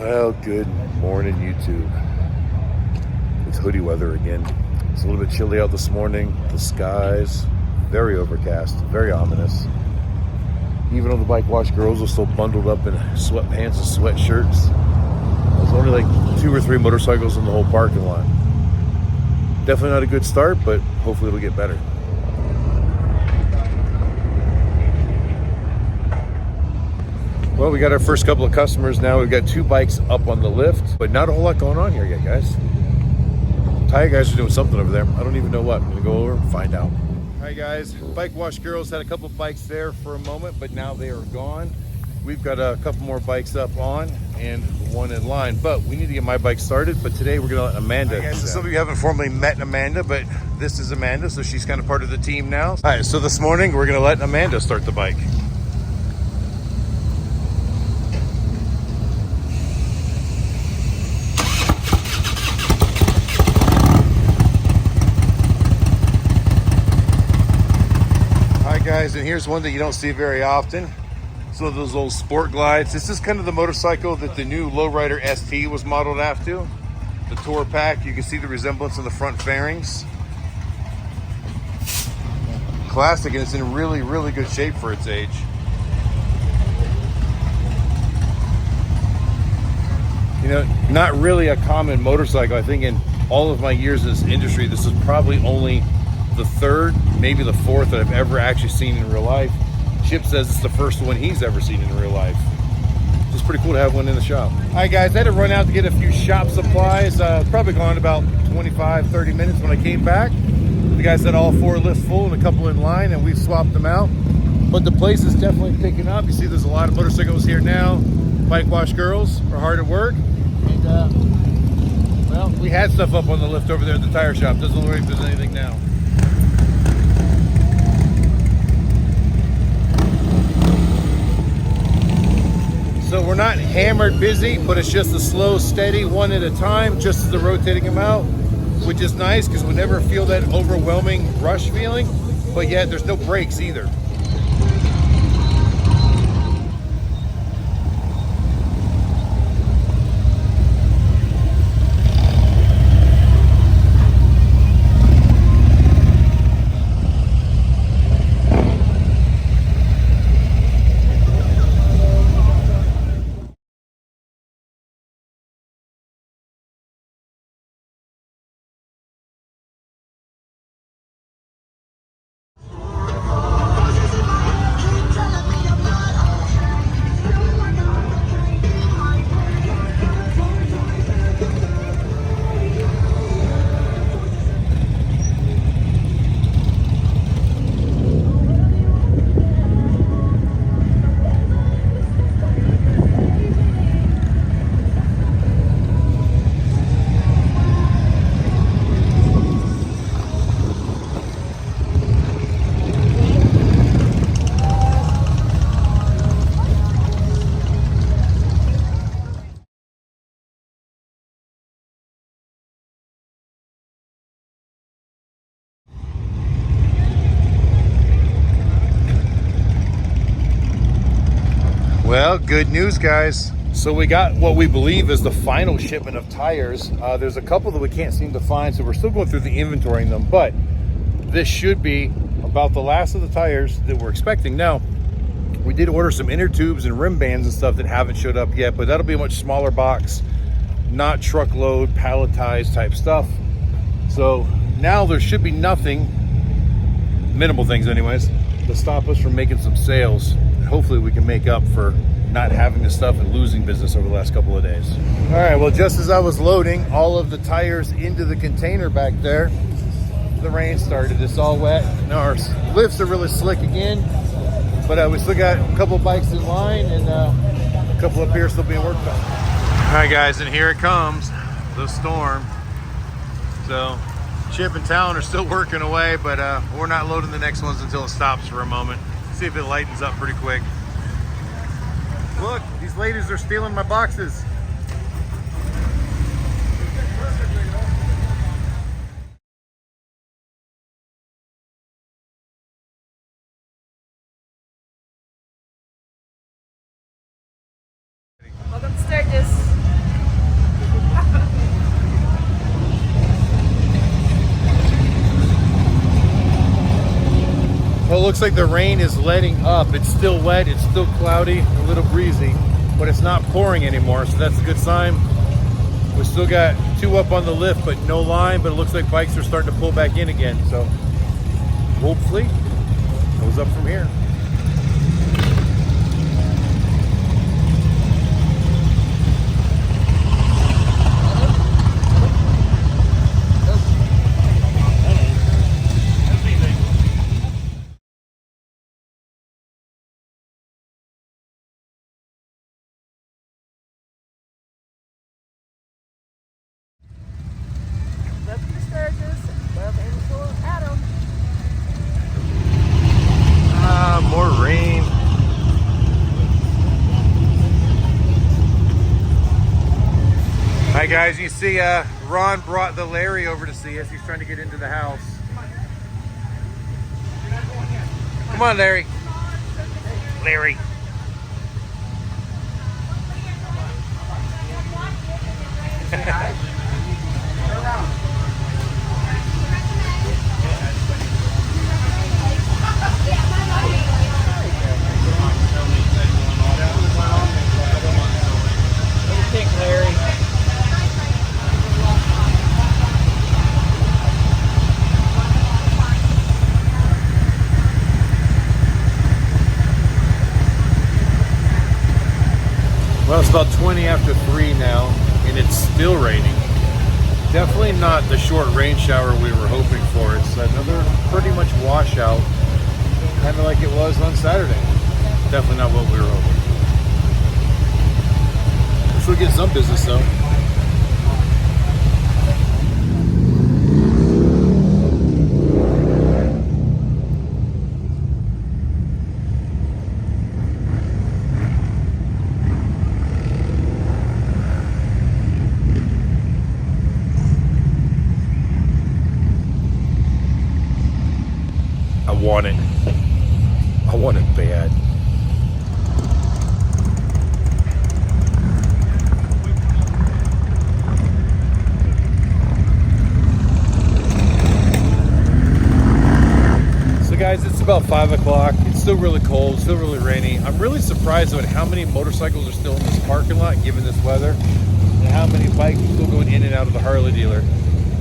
Well, good morning, YouTube. It's hoodie weather again. It's a little bit chilly out this morning. The skies very overcast, very ominous. Even though the bike wash girls are still bundled up in sweatpants and sweatshirts, there's only like 2 or 3 motorcycles in the whole parking lot. Definitely not a good start, but hopefully it'll get better. Well, we got our first couple of customers now. We've got 2 bikes up on the lift, but not a whole lot going on here yet, guys. Tire guys are doing something over there. I don't even know what. I'm gonna go over and find out. All right, guys, bike wash girls had a couple of bikes there for a moment, but now they are gone. We've got a couple more bikes up on and 1 in line, but we need to get my bike started. But today we're gonna let Amanda. All right, guys, so some of you haven't formally met Amanda, but this is Amanda, so she's kind of part of the team now. All right, so this morning we're gonna let Amanda start the bike. Guys, and here's one that you don't see very often. So those old sport glides. This is kind of the motorcycle that the new Lowrider ST was modeled after. The Tour Pack, you can see the resemblance in the front fairings. Classic, and it's in really, really good shape for its age. You know, not really a common motorcycle. I think in all of my years in this industry, this is probably only the 3rd, maybe the 4th that I've ever actually seen in real life. Chip says it's the first one he's ever seen in real life. It's pretty cool to have one in the shop. All right, guys, I had to run out to get a few shop supplies. Probably gone about 25, 30 minutes when I came back. The guy said all 4 lifts full and a couple in line, and we swapped them out. But the place is definitely picking up. You see there's a lot of motorcycles here now. Bike wash girls are hard at work. And, well, we had stuff up on the lift over there at the tire shop. Doesn't look like there's anything now. So we're not hammered busy, but it's just a slow, steady, 1 at a time, just as they're rotating them out, which is nice because we never feel that overwhelming rush feeling, but yet there's no breaks either. Well, good news, guys. So we got what we believe is the final shipment of tires. There's a couple that we can't seem to find, so we're still going through the inventorying them, but this should be about the last of the tires that we're expecting. Now, we did order some inner tubes and rim bands and stuff that haven't showed up yet, but that'll be a much smaller box, not truckload, palletized type stuff. So now there should be nothing, minimal things anyways, to stop us from making some sales. Hopefully we can make up for not having the stuff and losing business over the last couple of days. All right, well, just as I was loading all of the tires into the container back there, the rain started. It's all wet. Now our lifts are really slick again, but we still got a couple bikes in line and a couple up here still being worked on. All right, guys, and here it comes, the storm. So Chip and Talon are still working away, but we're not loading the next ones until it stops for a moment. See if it lightens up pretty quick. Look, these ladies are stealing my boxes. Welcome to Sturgis. Well, it looks like the rain is letting up. It's still wet, it's still cloudy, a little breezy, but it's not pouring anymore, so that's a good sign. We still got 2 up on the lift, but no line, but it looks like bikes are starting to pull back in again, so hopefully it goes up from here. Welcome to Sturgis. Love Amsoil Adam. More rain. Hi guys, you see Ron brought the Larry over to see us. He's trying to get into the house. Come on, Larry. Larry. Larry. Well, it's about 20 after 3 now, and it's still raining. Definitely not the short rain shower we were hoping for. It's another pretty much washout, kind of like it was on Saturday. Definitely not what we were hoping. We'll get some business though. I want it. I want it bad. Guys, it's about 5 o'clock. It's still really cold, still really rainy. I'm really surprised at how many motorcycles are still in this parking lot given this weather, and how many bikes are still going in and out of the Harley dealer.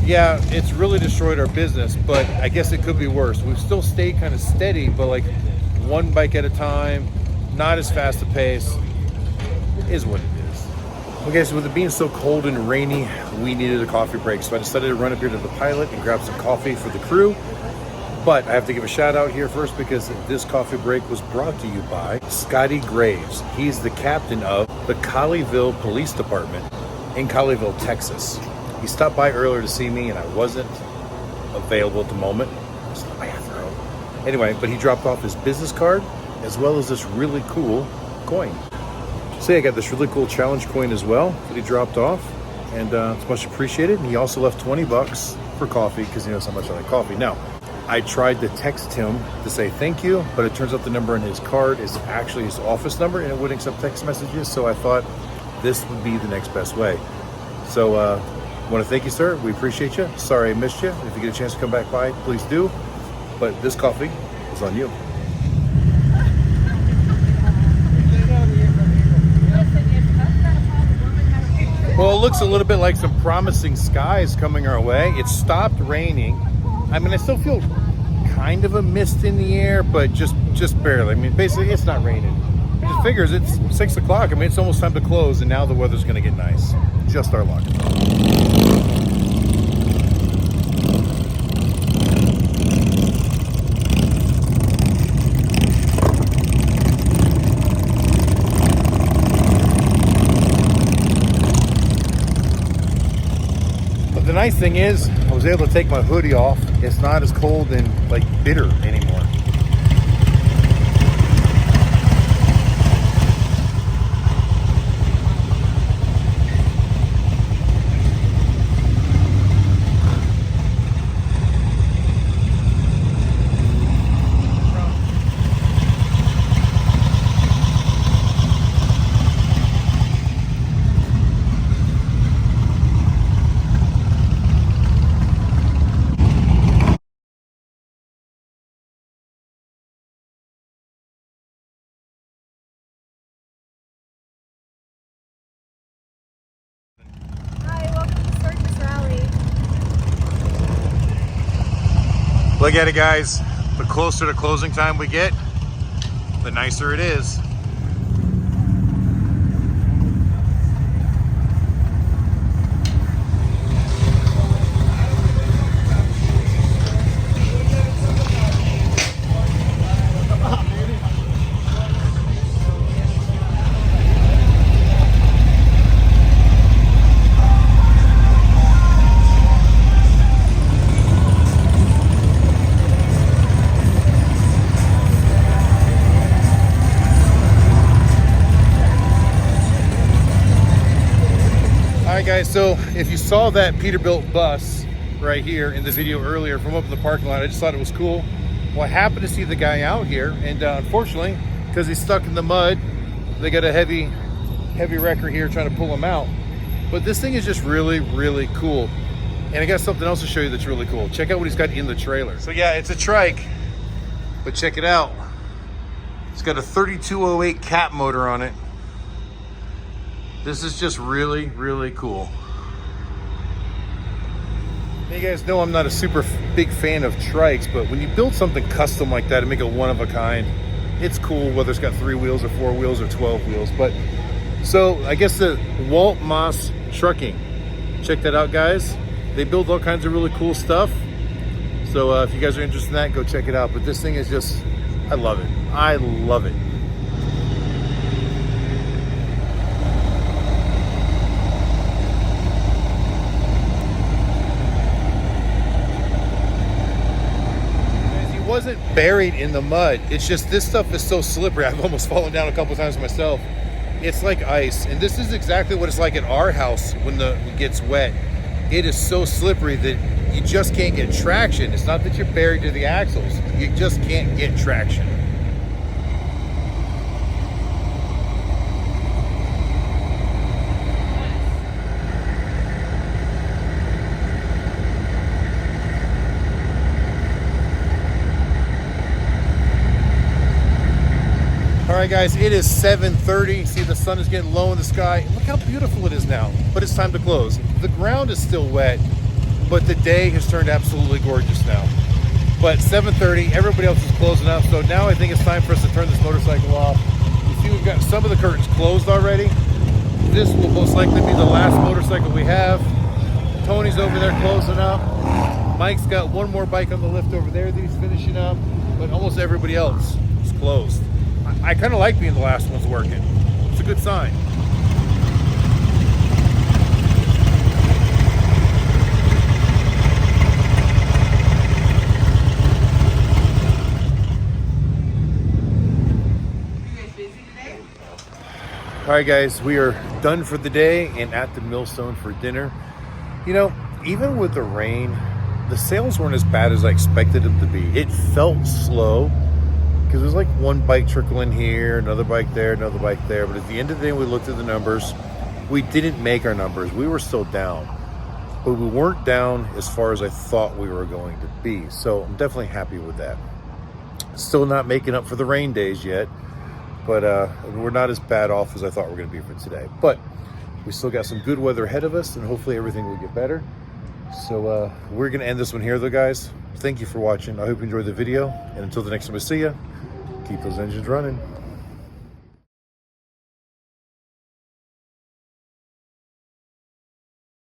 Yeah, it's really destroyed our business, but I guess it could be worse. We've still stayed kind of steady, but like 1 bike at a time, not as fast a pace, is what it is. Okay, so with it being so cold and rainy, we needed a coffee break, so I decided to run up here to the Pilot and grab some coffee for the crew. But I have to give a shout out here first because this coffee break was brought to you by Scotty Graves. He's the captain of the Colleyville Police Department in Colleyville, Texas. He stopped by earlier to see me and I wasn't available at the moment. I was in the bathroom. Anyway, but he dropped off his business card as well as this really cool coin. So yeah, I got this really cool challenge coin as well that he dropped off, and it's much appreciated. And he also left 20 bucks for coffee because he knows how much I like coffee. Now, I tried to text him to say thank you, but it turns out the number in his card is actually his office number and it wouldn't accept text messages. So I thought this would be the next best way. So I want to thank you, sir. We appreciate you. Sorry I missed you. If you get a chance to come back by, please do. But this coffee is on you. Well, it looks a little bit like some promising skies coming our way. It stopped raining. I mean, I still feel kind of a mist in the air, but just barely. I mean, basically, it's not raining. It figures it's 6 o'clock. I mean, it's almost time to close, and now the weather's going to get nice. Just our luck. The nice thing is, I was able to take my hoodie off. It's not as cold and like bitter anymore. Look at it, guys. The closer to closing time we get, the nicer it is. Guys, so if you saw that Peterbilt bus right here in the video earlier from up in the parking lot, I just thought it was cool. Well, I happened to see the guy out here, and unfortunately, because he's stuck in the mud, they got a heavy wrecker here trying to pull him out. But this thing is just really, really cool. And I got something else to show you that's really cool. Check out what he's got in the trailer. So yeah, it's a trike, but check it out. It's got a 3208 cat motor on it. This is just really, really cool. You guys know I'm not a super big fan of trikes, but when you build something custom like that and make it one of a kind, it's cool whether it's got 3 wheels or 4 wheels or 12 wheels. But so I guess the Walt Moss Trucking, check that out, guys. They build all kinds of really cool stuff. So if you guys are interested in that, go check it out. But this thing is just, I love it. I love it. Wasn't buried in the mud. It's just this stuff is so slippery. I've almost fallen down a couple times myself. It's like ice, and this is exactly what it's like at our house when it gets wet. It is so slippery that you just can't get traction. It's not that you're buried to the axles, you just can't get traction. All right, guys, it is 7:30. See, the sun is getting low in the sky. Look how beautiful it is now, but it's time to close. The ground is still wet, but the day has turned absolutely gorgeous now. But 7:30, everybody else is closing up, so now I think it's time for us to turn this motorcycle off. You see, we've got some of the curtains closed already. This will most likely be the last motorcycle we have. Tony's over there closing up. Mike's got one more bike on the lift over there that he's finishing up, but almost everybody else is closed. I kind of like being the last ones working. It's a good sign. All right, guys, we are done for the day and at the millstone for dinner. You know, even with the rain, the sales weren't as bad as I expected them to be. It felt slow, because there's like one bike trickling here, another bike there, another bike there. But at the end of the day, we looked at the numbers. We didn't make our numbers. We were still down. But we weren't down as far as I thought we were going to be. So I'm definitely happy with that. Still not making up for the rain days yet. But we're not as bad off as I thought we were going to be for today. But we still got some good weather ahead of us, and hopefully everything will get better. So we're going to end this one here, though, guys. Thank you for watching. I hope you enjoyed the video. And until the next time I see you, keep those engines running.